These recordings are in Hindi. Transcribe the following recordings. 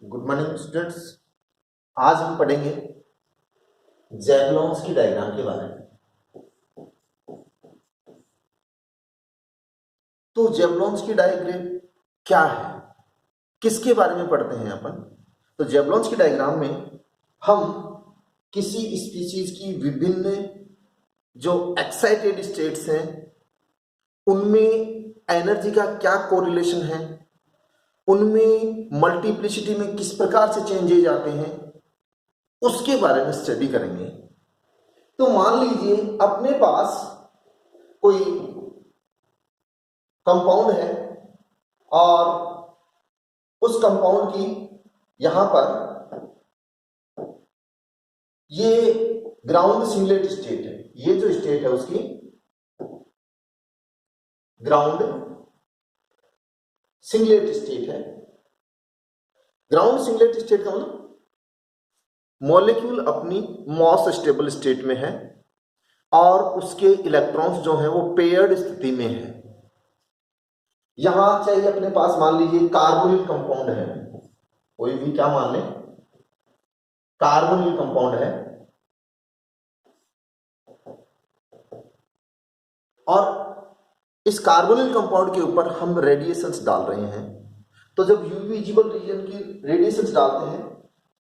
Good morning students. आज हम पढ़ेंगे ज़ेबुलोन्स की डायग्राम के बारे में। तो ज़ेबुलोन्स की डायग्राम क्या है, किसके बारे में पढ़ते हैं अपन? तो ज़ेबुलोन्स की डायग्राम में हम किसी स्पीशीज की विभिन्न जो एक्साइटेड स्टेट्स हैं उनमें एनर्जी का क्या कोरिलेशन है, उनमें मल्टीप्लिसिटी में किस प्रकार से चेंजेज आते हैं, उसके बारे में स्टडी करेंगे। तो मान लीजिए अपने पास कोई कंपाउंड है और उस कंपाउंड की यहां पर ये ग्राउंड सिंगलेट स्टेट है। ये जो स्टेट है उसकी ग्राउंड सिंगलेट स्टेट है। ग्राउंड सिंगलेट स्टेट का मतलब मॉलिक्यूल अपनी मॉस स्टेबल स्टेट में है और उसके इलेक्ट्रॉन्स जो हैं वो पेयर्ड स्थिति में है। यहां चाहिए अपने पास मान लीजिए कार्बोनिल कंपाउंड है, कोई भी क्या मान लें, कार्बोनिल कंपाउंड है और इस कार्बोनिल कंपाउंड के ऊपर हम रेडिएशंस डाल रहे हैं। तो जब यूवी विजिबल रीजन की रेडिएशंस डालते हैं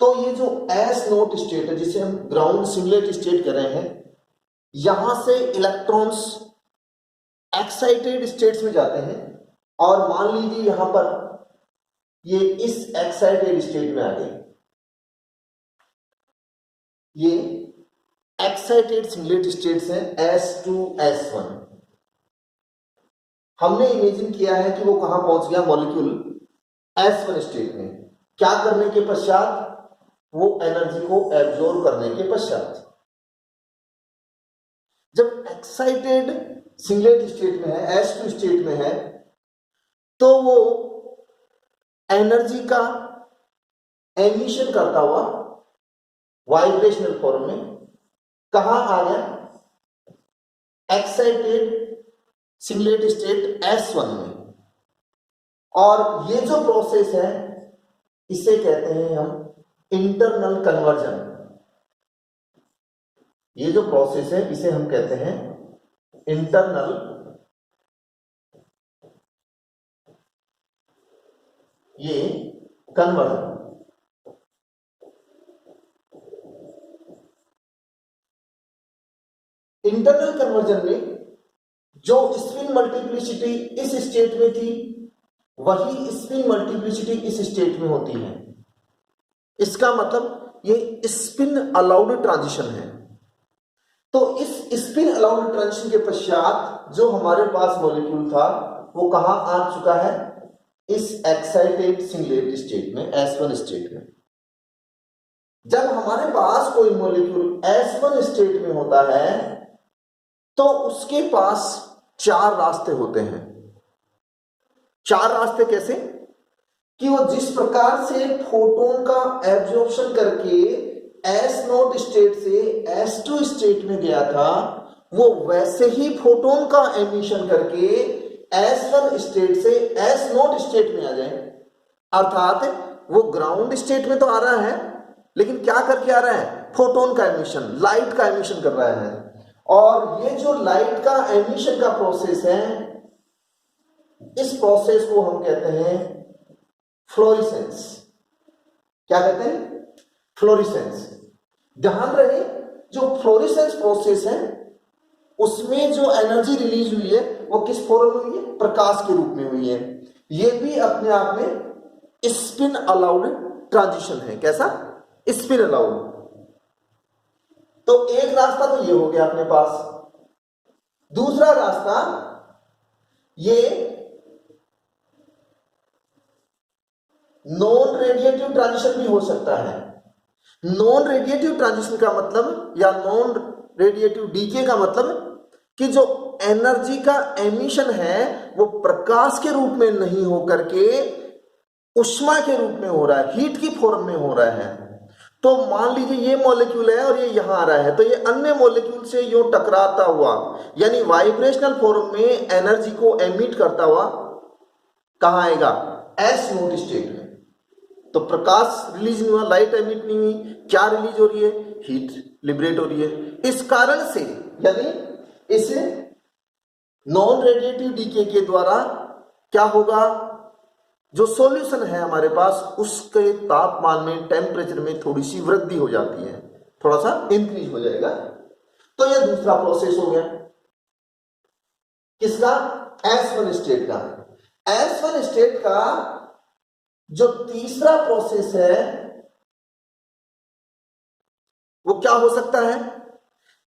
तो ये जो एस नोट स्टेट है जिसे हम ग्राउंड सिंगलेट स्टेट कह रहे हैं, यहां से इलेक्ट्रॉन्स एक्साइटेड स्टेट्स में जाते हैं और मान लीजिए यहां पर ये इस एक्साइटेड स्टेट में आ गए। ये एक्साइटेड सिंगलेट स्टेट्स हैं S2 S1। हमने इमेजिन किया है कि वो कहां पहुंच गया, मॉलिक्यूल S1 स्टेट में। क्या करने के पश्चात? वो एनर्जी को एब्जॉर्ब करने के पश्चात। जब एक्साइटेड सिंगलेट स्टेट में है, S2 स्टेट में है, तो वो एनर्जी का एमिशन करता हुआ वाइब्रेशनल फॉर्म में कहां आ गया? एक्साइटेड सिंगलेट स्टेट S1 में। और ये जो प्रोसेस है इसे कहते हैं हम इंटरनल कन्वर्जन। ये जो प्रोसेस है इसे हम कहते हैं इंटरनल कन्वर्जन। इंटरनल कन्वर्जन में जो स्पिन मल्टीप्लिसिटी इस स्टेट में थी वही स्पिन मल्टीप्लिसिटी इस स्टेट में होती है। इसका मतलब ये स्पिन अलाउड ट्रांजिशन है। तो इस स्पिन अलाउड ट्रांजिशन के पश्चात जो हमारे पास मॉलिक्यूल था वो कहां आ चुका है? इस एक्साइटेड सिंगलेट स्टेट में, S1 स्टेट में। जब हमारे पास कोई मॉलिक्यूल S1 स्टेट में होता है तो उसके पास चार रास्ते होते हैं। चार रास्ते कैसे? कि वो जिस प्रकार से फोटोन का एब्जॉर्प्शन करके S0 स्टेट से S2 स्टेट में गया था, वो वैसे ही फोटोन का एमिशन करके S1 स्टेट से S0 स्टेट में आ जाए। अर्थात वो ग्राउंड स्टेट में तो आ रहा है लेकिन क्या करके आ रहा है? फोटोन का एमिशन, लाइट का एमिशन कर रहा है। और ये जो लाइट का एमिशन का प्रोसेस है, इस प्रोसेस को हम कहते हैं फ्लोरेसेंस। क्या कहते हैं? फ्लोरेसेंस। ध्यान रहे जो फ्लोरेसेंस प्रोसेस है उसमें जो एनर्जी रिलीज हुई है वो किस फॉर्म में हुई है? प्रकाश के रूप में हुई है। ये भी अपने आप में स्पिन अलाउड ट्रांजिशन है। कैसा? Spin allowed. तो एक रास्ता तो ये हो गया अपने पास। दूसरा रास्ता ये नॉन रेडिएटिव ट्रांजिशन भी हो सकता है। नॉन रेडिएटिव ट्रांजिशन का मतलब या नॉन रेडिएटिव डीके का मतलब कि जो एनर्जी का एमिशन है वो प्रकाश के रूप में नहीं होकर के उष्मा के रूप में हो रहा है, हीट की फॉर्म में हो रहा है। तो मान लीजिए ये मॉलिक्यूल है और ये यहां आ रहा है, तो ये अन्य मॉलिक्यूल से यूं टकराता हुआ यानी वाइब्रेशनल फॉर्म में एनर्जी को एमिट करता हुआ कहां आएगा? S0 स्टेट में। तो प्रकाश रिलीज नहीं हुआ, लाइट एमिट नहीं हुई, क्या रिलीज हो रही है? हीट लिबरेट हो रही है। इस कारण से यानी इस नॉन रेडिएटिव डीके के द्वारा क्या होगा, जो सॉल्यूशन है हमारे पास उसके तापमान में, टेम्परेचर में थोड़ी सी वृद्धि हो जाती है, थोड़ा सा इंक्रीज हो जाएगा। तो यह दूसरा प्रोसेस हो गया किसका? S1 स्टेट का। S1 स्टेट का जो तीसरा प्रोसेस है वो क्या हो सकता है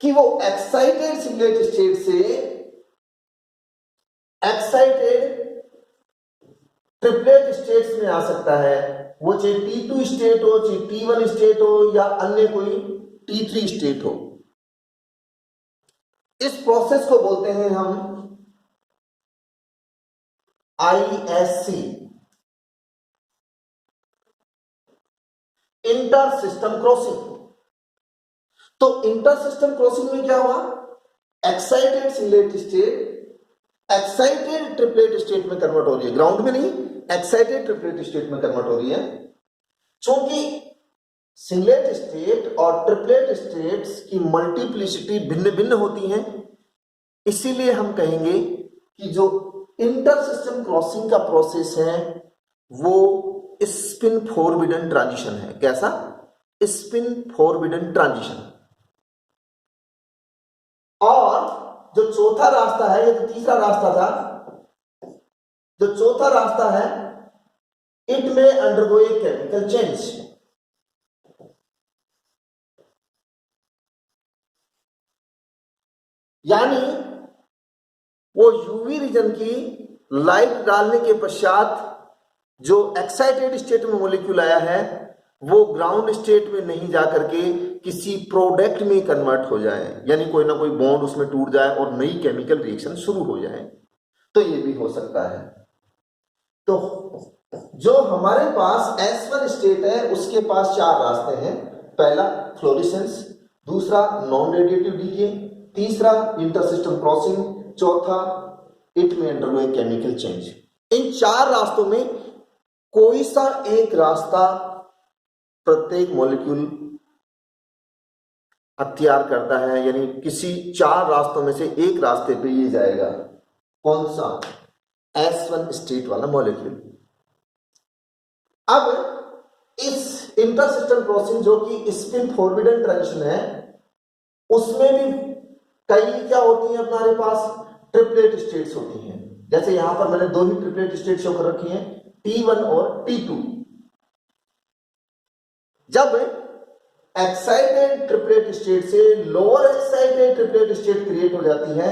कि वो एक्साइटेड सिंगलेट स्टेट से एक्साइटेड ट्रिपलेट स्टेट्स में आ सकता है। वो चाहे T2 स्टेट हो, चाहे T1 स्टेट हो, या अन्य कोई T3 स्टेट हो। इस प्रोसेस को बोलते हैं हम ISC, इंटर सिस्टम क्रॉसिंग। तो इंटर सिस्टम क्रॉसिंग में क्या हुआ? Excited singlet state excited triplet state में कन्वर्ट हो रही है, ग्राउंड में नहीं, एक्साइटेड ट्रिपलेट स्टेट में कन्वर्ट हो रही है। क्योंकि सिंगलेट स्टेट और ट्रिपलेट स्टेट्स की मल्टीप्लिसिटी भिन्न भिन्न होती हैं, इसीलिए हम कहेंगे कि जो इंटर सिस्टम क्रॉसिंग का प्रोसेस है वो स्पिन फॉरबिडन ट्रांजिशन है। कैसा? Spin forbidden transition. और जो चौथा रास्ता है, ये तो तीसरा रास्ता था, जो चौथा रास्ता है, इट में अंडरगो ए केमिकल चेंज। यानी वो यूवी रीजन की लाइट डालने के पश्चात जो एक्साइटेड स्टेट में मॉलिक्यूल आया है वो ग्राउंड स्टेट में नहीं जाकर के किसी प्रोडक्ट में कन्वर्ट हो जाए, यानी कोई ना कोई बॉन्ड उसमें टूट जाए और नई केमिकल रिएक्शन शुरू हो जाए। तो ये भी हो सकता है। तो जो हमारे पास S1 स्टेट है उसके पास चार रास्ते हैं। पहला फ्लोरेसेंस, दूसरा नॉन रेडिएटिव डीके, तीसरा इंटरसिस्टम क्रॉसिंग, चौथा इट में अंडरगो ए केमिकल चेंज। इन चार रास्तों में कोई सा एक रास्ता प्रत्येक मॉलिक्यूल अख्तियार करता है, यानी किसी चार रास्तों में से एक रास्ते पे ये जाएगा। कौन सा? S1 स्टेट वाला मॉलिक्यूल। अब इस इंटरसिस्टम क्रॉसिंग जो कि स्पिन फॉरबिडन ट्रांजिशन है उसमें भी कई क्या होती हैं हमारे पास? ट्रिपलेट स्टेट्स होती हैं। जैसे यहां पर मैंने दो ही ट्रिपलेट स्टेट शो कर रखी हैं, T1 और T2। जब एक्साइटेड ट्रिपलेट स्टेट से lower excited triplet state create हो जाती है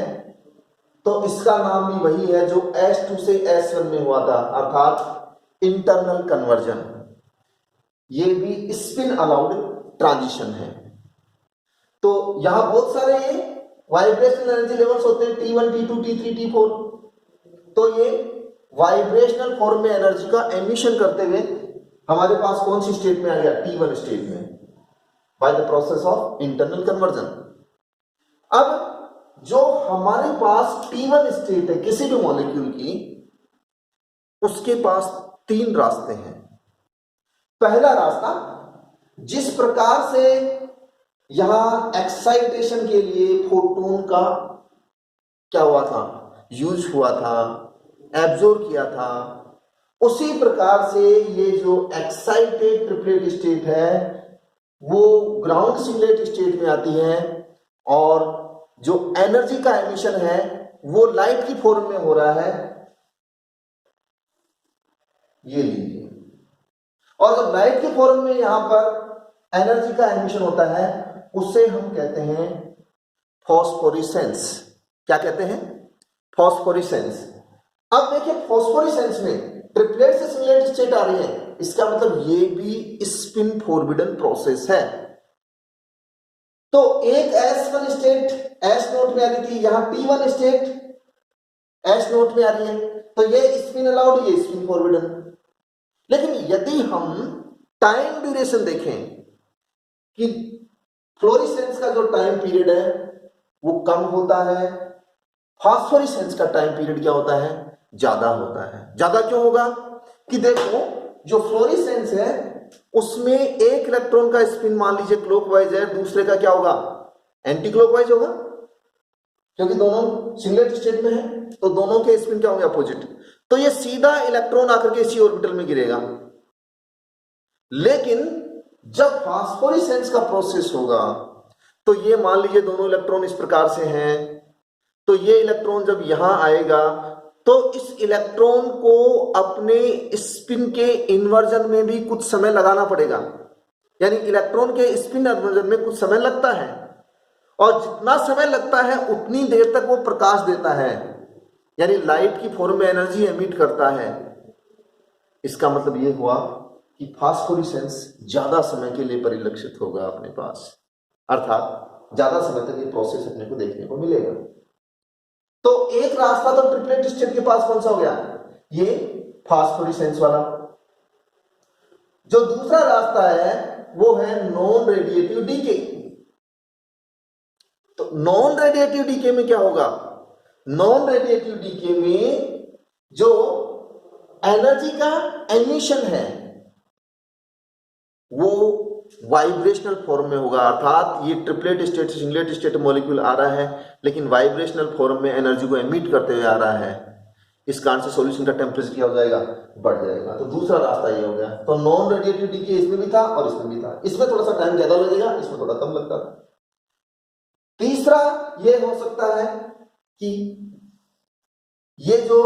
तो इसका नाम भी वही है जो S2 से S1 में हुआ था, अर्थात इंटरनल कन्वर्जन। ये भी स्पिन अलाउड ट्रांजिशन है। तो यहां बहुत सारे ये वाइब्रेशनल एनर्जी लेवल्स होते हैं, T1, T2, T3, T4। तो ये वाइब्रेशनल फॉर्म में एनर्जी का एमिशन करते हुए हमारे पास कौन सी स्टेट में आ गया? T1 स्टेट में, by the process of internal conversion. अब जो हमारे पास T1 स्टेट है किसी भी मॉलिक्यूल की, उसके पास तीन रास्ते हैं। पहला रास्ता, जिस प्रकार से यहां एक्साइटेशन के लिए फोटोन का क्या हुआ था? यूज हुआ था, एब्जॉर्ब किया था, उसी प्रकार से ये जो एक्साइटेड ट्रिपलेट स्टेट है वो ग्राउंड सिंगलेट स्टेट में आती है और जो एनर्जी का एमिशन है वो लाइट की फॉर्म में हो रहा है, ये लीजिए। और जब लाइट के फॉर्म में यहां पर एनर्जी का एमिशन होता है उसे हम कहते हैं फॉस्फोरेसेंस। क्या कहते हैं? फॉस्फोरेसेंस। अब देखिए फॉस्फोरेसेंस में ट्रिपलेट से सिंगलेट स्टेट आ रही है, इसका मतलब ये भी स्पिन फॉरबिडन प्रोसेस है। तो एक S1 स्टेट S नोट में आ रही थी, यहां T1 स्टेट S नोट में आ रही है, तो ये स्पिन अलाउड, ये स्पिन फॉरबिडन। लेकिन यदि हम टाइम ड्यूरेशन देखें कि फ्लोरेसेंस का जो टाइम पीरियड है वो कम होता है, फॉस्फोरेसेंस का टाइम पीरियड क्या होता है? ज्यादा होता है। ज्यादा क्यों होगा? कि देखो जो फ्लोरेसेंस है उसमें एक इलेक्ट्रॉन का स्पिन मान लीजिए क्लॉकवाइज है, दूसरे का क्या होगा, एंटी क्लॉकवाइज होगा, क्योंकि दोनों सिंगलेट स्टेट में है, तो दोनों के स्पिन क्या होंगे, अपोजिट। तो ये सीधा इलेक्ट्रॉन आकर के इसी ऑर्बिटल में गिरेगा। लेकिन जब फास्फोरेसेंस का प्रोसेस होगा तो ये मान लीजिए दोनों इलेक्ट्रॉन इस प्रकार से हैं, तो ये इलेक्ट्रॉन जब यहां आएगा तो इस इलेक्ट्रॉन को अपने स्पिन के इन्वर्जन में भी कुछ समय लगाना पड़ेगा, यानी इलेक्ट्रॉन के स्पिन इन्वर्जन में कुछ समय लगता है, और जितना समय लगता है उतनी देर तक वो प्रकाश देता है, यानी लाइट की फॉर्म में एनर्जी एमिट करता है। इसका मतलब ये हुआ कि फास्फोरेसेंस ज्यादा समय के लिए परिलक्षित होगा अपने पास, अर्थात ज्यादा समय तक ये प्रोसेस अपने को देखने को मिलेगा। तो एक रास्ता तो ट्रिपलेट स्टेट के पास कौन सा हो गया, ये फास्फोरेसेंस वाला। जो दूसरा रास्ता है वो है नॉन रेडिएटिव डीके। तो नॉन रेडिएटिव डीके में क्या होगा, नॉन रेडिएटिव डीके में जो एनर्जी का एमिशन है वो वाइब्रेशनल फॉर्म में होगा, अर्थात ये ट्रिपलेट स्टेट से सिंगलेट स्टेट मॉलिक्यूल आ रहा है लेकिन वाइब्रेशनल फॉर्म में एनर्जी को एमिट करते हुए आ रहा है। इस कारण से सॉल्यूशन का टेम्परेचर क्या हो जाएगा, बढ़ जाएगा। तो दूसरा रास्ता ये हो गया। तो नॉन रेडिएटिव डीके इसमें भी था और इसमें भी था, इसमें थोड़ा सा टाइम ज्यादा लगेगा, इसमें थोड़ा कम लगता था। तीसरा ये हो सकता है कि ये जो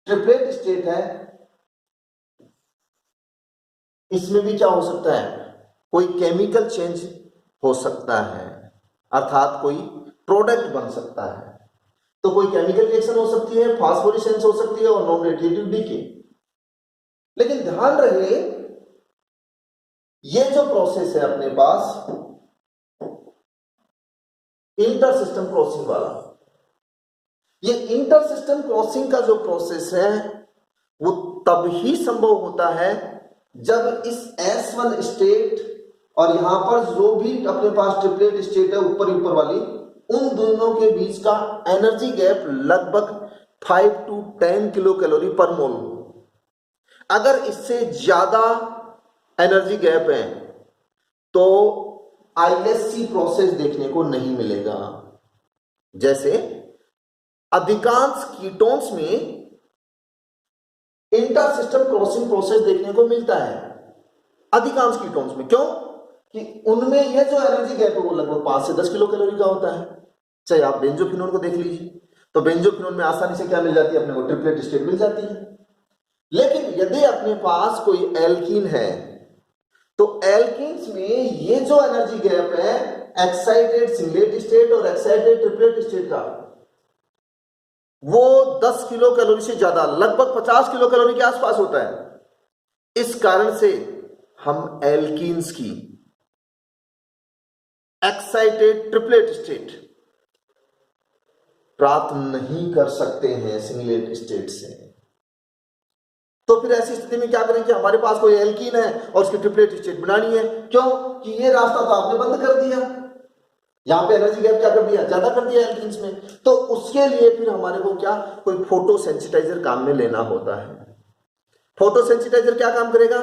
ट्रिपलेट स्टेट है इसमें भी क्या हो सकता है, कोई केमिकल चेंज हो सकता है, अर्थात कोई प्रोडक्ट बन सकता है। तो कोई केमिकल रिएक्शन हो सकती है, फास्फोरेसेंस हो सकती है और नॉन रेडिएटिव डीके। लेकिन ध्यान रहे ये जो प्रोसेस है अपने पास इंटर सिस्टम क्रॉसिंग वाला, ये इंटर सिस्टम क्रॉसिंग का जो प्रोसेस है वो तब ही संभव होता है जब इस S1 स्टेट और यहां पर जो भी अपने पास ट्रिपलेट स्टेट है ऊपर ऊपर वाली, उन दोनों के बीच का एनर्जी गैप लगभग 5 to 10 किलो कैलोरी पर मोल। अगर इससे ज्यादा एनर्जी गैप है तो ISC प्रोसेस देखने को नहीं मिलेगा। जैसे अधिकांश कीटोन्स में इंटर सिस्टम क्रॉसिंग प्रोसेस देखने को मिलता है, अधिकांश कीटोन्स में। क्यों कि उनमें यह जो एनर्जी गैप है वो लगभग 5 से 10 किलो कैलोरी का होता है। चाहे आप बेंजोफिनोन को देख लीजिए, तो बेंजोफिनोन में आसानी से क्या मिल जाती है, अपने को ट्रिपलेट स्टेट मिल जाती है। लेकिन यदि अपने पास कोई एल्कीन है तो एल्कीन्स में ये जो एनर्जी गैप है एक्साइटेड सिंगलेट स्टेट और एक्साइटेड ट्रिपलेट स्टेट का, वो 10 किलो कैलोरी से ज्यादा, लगभग 50 किलो कैलोरी के आसपास होता है। इस कारण से हम एल्कीन्स की एक्साइटेड ट्रिपलेट स्टेट प्राप्त नहीं कर सकते हैं सिंगलेट स्टेट से। तो फिर ऐसी स्थिति में क्या करें कि हमारे पास कोई एल्कीन है और उसकी ट्रिपलेट स्टेट बनानी है। क्यों कि ये रास्ता तो आपने बंद कर दिया, यहां पे एनर्जी गैप क्या कर दिया, ज्यादा कर दिया एल्कीन्स में। तो उसके लिए फिर हमारे को क्या, कोई फोटो सेंसिटाइजर काम में लेना होता है। फोटो सेंसिटाइजर क्या काम करेगा,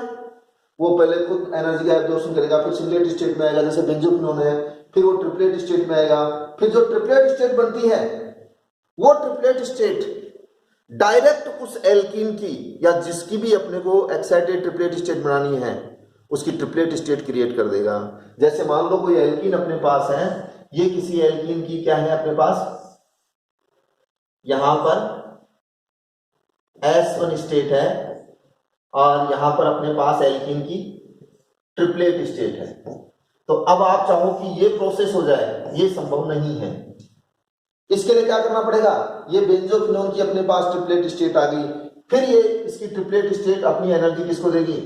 वो पहले खुद एनर्जी गैप एब्जॉर्प्शन करेगा, फिर सिंगलेट स्टेट में आएगा, जैसे बेंजोफिनोन है, फिर वो ट्रिपलेट स्टेट में आएगा। फिर जो ट्रिपलेट स्टेट बनती है वो ट्रिपलेट स्टेट डायरेक्ट उस एल्कीन की या जिसकी भी अपने को एक्साइटेड ट्रिपलेट स्टेट बनानी है उसकी ट्रिपलेट स्टेट क्रिएट कर देगा। जैसे मान लो कोई एल्कीन अपने पास है, ये किसी एल्कीन की क्या है अपने पास, यहां पर S1 स्टेट है और यहां पर अपने पास एल्कीन की ट्रिपलेट स्टेट है। तो अब आप चाहो कि ये प्रोसेस हो जाए, ये संभव नहीं है। इसके लिए क्या करना पड़ेगा, ये बेंजोफिनोन की अपने पास ट्रिपलेट स्टेट आ गई, फिर ये इसकी ट्रिपलेट स्टेट अपनी एनर्जी किसको देगी,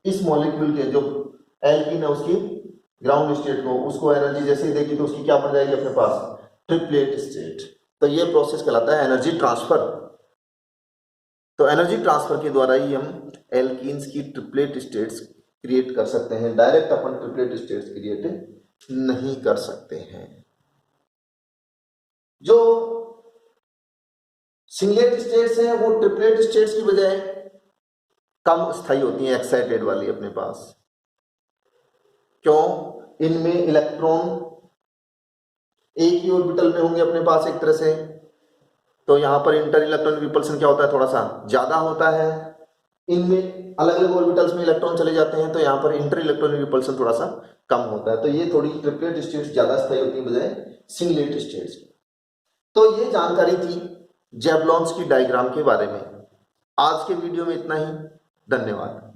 इस मॉलिक्यूल के जो एल्कीन है उसकी ग्राउंड स्टेट को, उसको एनर्जी जैसे ही देगी तो उसकी क्या बन जाएगी अपने पास, ट्रिपलेट स्टेट। तो ये प्रोसेस कहलाता है एनर्जी ट्रांसफर। तो एनर्जी ट्रांसफर के द्वारा ही हम एल्कीन्स की ट्रिपलेट स्टेट्स क्रिएट कर सकते हैं, डायरेक्ट अपन ट्रिपलेट स्टेट्स क्रिएट नहीं कर सकते हैं। जो सिंगलेट स्टेट्स हैं वो ट्रिपलेट स्टेट्स की बजाय कम स्थायी होती हैं एक्साइटेड वाली अपने पास। क्यों? इनमें इलेक्ट्रॉन एक ही ऑर्बिटल में होंगे अपने पास एक तरह से, तो यहां पर इंटर इलेक्ट्रॉन रिपल्सन क्या होता है, थोड़ा सा ज्यादा होता है। इनमें अलग अलग ऑर्बिटल्स में इलेक्ट्रॉन चले जाते हैं तो यहाँ पर इंटर इलेक्ट्रॉन रिपल्सन थोड़ा सा कम होता है। तो ये थोड़ी ट्रिपलेट स्टेट्स ज्यादा स्थायी होती है बजाय सिंगलेट स्टेट्स। तो ये जानकारी थी ज़ेबलॉन्स की डायग्राम के बारे में। आज के वीडियो में इतना ही। धन्यवाद।